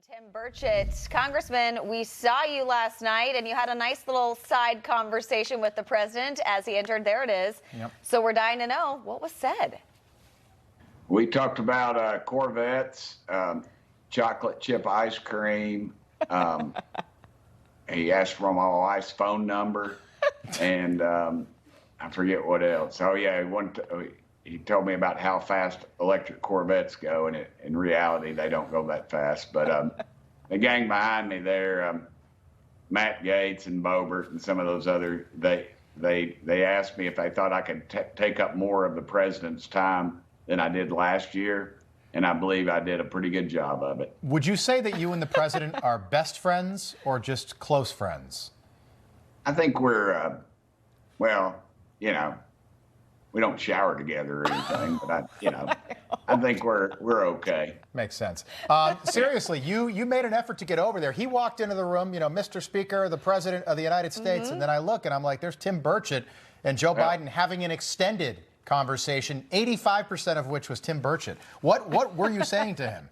Tim Burchett. Congressman, we saw you last night, and you had a nice little side conversation with the president as he entered. There it is. Yep. So we're dying to know what was said. We talked about Corvettes, chocolate chip ice cream. He asked for my wife's phone number, and I forget what else. Oh, yeah, he told me about how fast electric Corvettes go, and in reality, they don't go that fast. But the gang behind me there, Matt Gaetz and Boebert and some of those other, they asked me if they thought I could take up more of the president's time than I did last year, and I believe I did a pretty good job of it. Would you say that you and the president are best friends or just close friends? I think we're, well, you know, we don't shower together or anything, but I think we're okay. Makes sense. Seriously, you made an effort to get over there. He walked into the room, you know, Mr. Speaker, the President of the United States, and then I look and I'm like, there's Tim Burchett and Joe Biden having an extended conversation, 85% of which was Tim Burchett. What were you saying to him?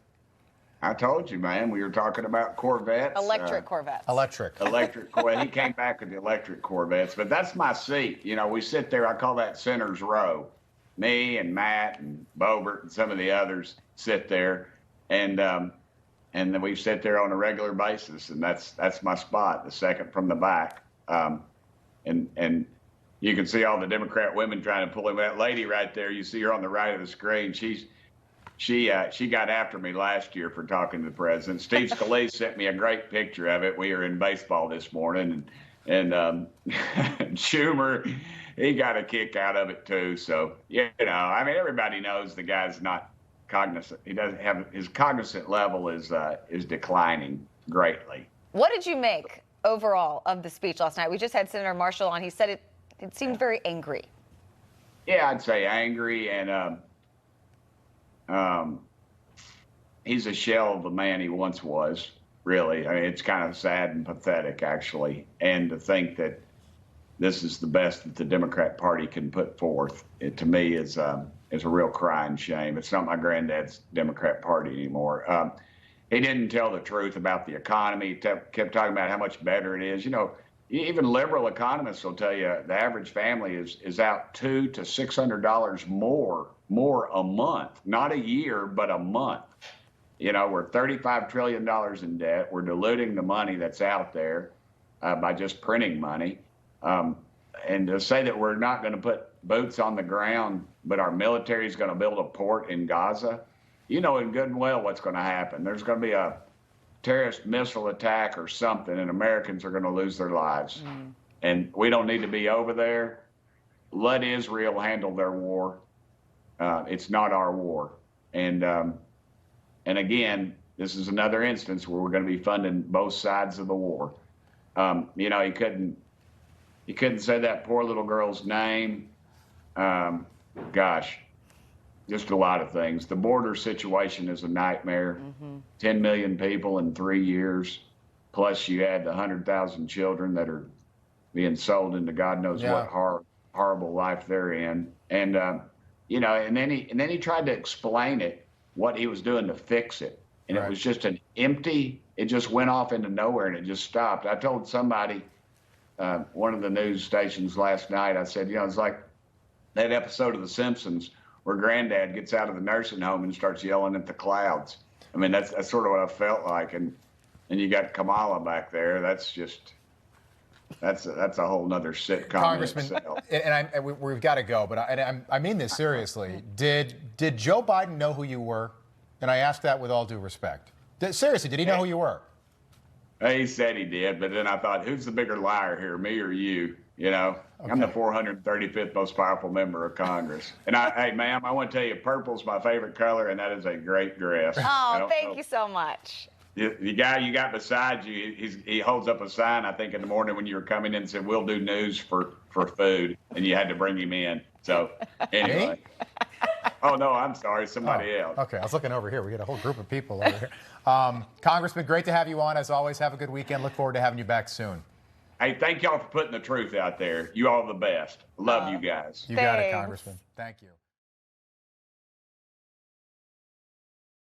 I told you, man, we were talking about Corvettes. Electric Corvettes. Electric. Well, he came back with the electric Corvettes, but that's my seat. You know, we sit there, I call that center's row. Me and Matt and Boebert and some of the others sit there, and then we sit there on a regular basis, and that's my spot, the second from the back. And you can see all the Democrat women trying to pull him. That lady right there, you see her on the right of the screen. She got after me last year for talking to the president. Steve Scalise sent me a great picture of it. We were in baseball this morning, and Schumer, he got a kick out of it too. So, you know, I mean, everybody knows the guy's not cognizant. He doesn't have, his cognizant level is declining greatly. What did you make overall of the speech last night? We just had Senator Marshall on. He said it seemed very angry. Yeah, I'd say angry, and he's a shell of the man he once was, really. I mean, it's kind of sad and pathetic, actually. And to think that this is the best that the Democrat Party can put forth, it, to me, is a real crying shame. It's not my granddad's Democrat Party anymore. He didn't tell the truth about the economy. He kept talking about how much better it is. You know, even liberal economists will tell you the average family is out $200 to $600 more a month, not a year, but a month. You know, we're $35 trillion in debt. We're diluting the money that's out there by just printing money. And to say that we're not going to put boots on the ground, but our military is going to build a port in Gaza, you know in good and well what's going to happen. There's going to be a terrorist missile attack or something, and Americans are going to lose their lives. And we don't need to be over there. Let Israel handle their war. It's not our war. And again, this is another instance where we're going to be funding both sides of the war. You know, he couldn't say that poor little girl's name. Gosh, just a lot of things. The border situation is a nightmare. 10 million people in 3 years, plus you add the 100,000 children that are being sold into God knows what horrible life they're in. And you know, and then he tried to explain it, what he was doing to fix it, and it was just an empty. It just went off into nowhere, and it just stopped. I told somebody, one of the news stations last night, I said, you know, it's like that episode of The Simpsons where Granddad gets out of the nursing home and starts yelling at the clouds. I mean, that's sort of what I felt like, and you got Kamala back there. That's just. That's a whole nother sitcom. Congressman, and we've got to go, but I mean this seriously. Did Joe Biden know who you were? And I ask that with all due respect. Seriously, did he know who you were? He said he did, but then I thought, who's the bigger liar here, me or you? You know, I'm the 435th most powerful member of Congress. And hey, ma'am, I want to tell you, purple's my favorite color, and that is a great dress. Oh, thank you so much. The guy you got beside you, he holds up a sign, I think, in the morning when you were coming in and said, we'll do news for food, and you had to bring him in. So, anyway. Oh, no, I'm sorry, somebody else. Okay, I was looking over here. We got a whole group of people over here. Congressman, great to have you on. As always, have a good weekend. Look forward to having you back soon. Hey, thank y'all for putting the truth out there. You all the best. Love you guys. You got it, Congressman. Thank you.